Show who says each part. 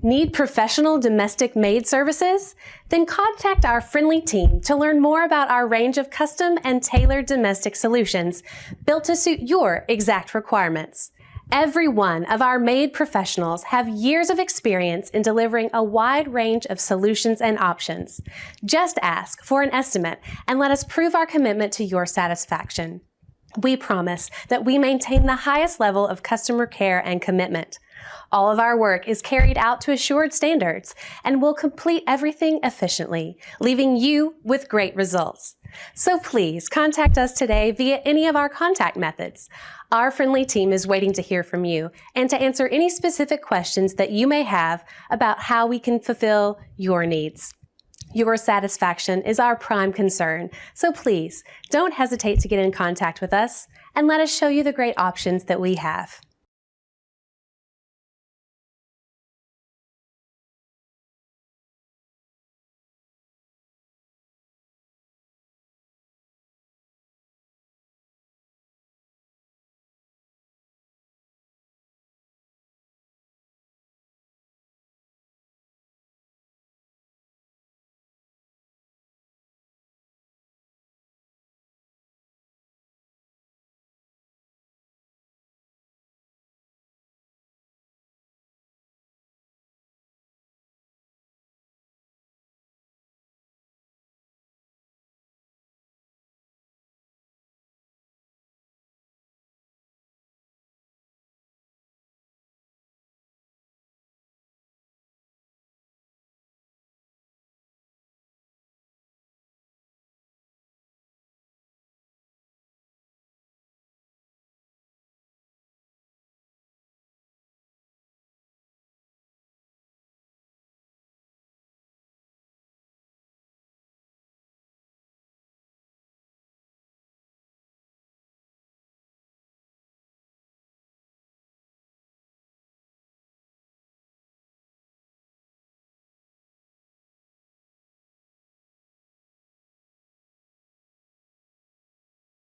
Speaker 1: Need professional domestic maid services? Then contact our friendly team to learn more about our range of custom and tailored domestic solutions built to suit your exact requirements. Every one of our maid professionals have years of experience in delivering a wide range of solutions and options. Just ask for an estimate and let us prove our commitment to your satisfaction. We promise that we maintain the highest level of customer care and commitment. All of our work is carried out to assured standards and will complete everything efficiently, leaving you with great results. So please contact us today via any of our contact methods. Our friendly team is waiting to hear from you and to answer any specific questions that you may have about how we can fulfill your needs. Your satisfaction is our prime concern, so please don't hesitate to get in contact with us and let us show you the great options that we have.